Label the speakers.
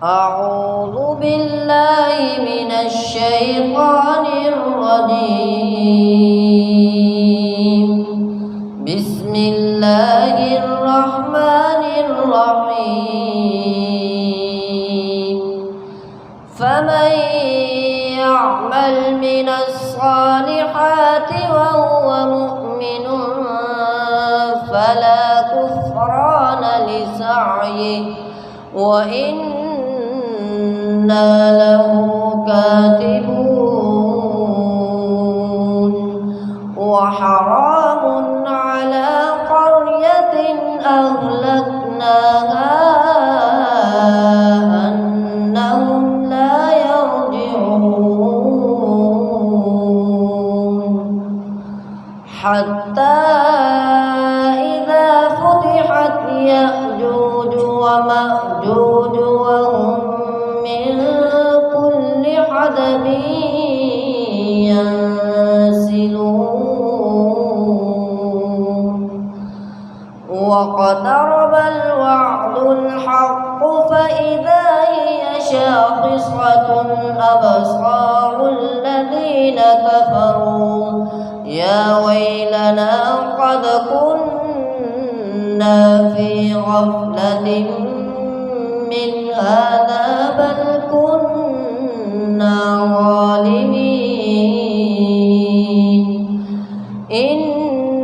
Speaker 1: أعوذ بالله من الشيطان الرجيم. بسم الله الرحمن الرحيم. فمن يعمل من الصالحات وهو مؤمن فلا كفران لسعيه وإنا له كاتبون. وحرام على قرية أهلكناها أنهم لا يرجعون حتى إذا فتحت يأجوج ومأجوج وهم من كل حدب ينسلون. واقترب الوعد الحق فإذا هي شاخصة أبصار الذين كفروا يا ويلنا قد كنا في غفلة من هذا بل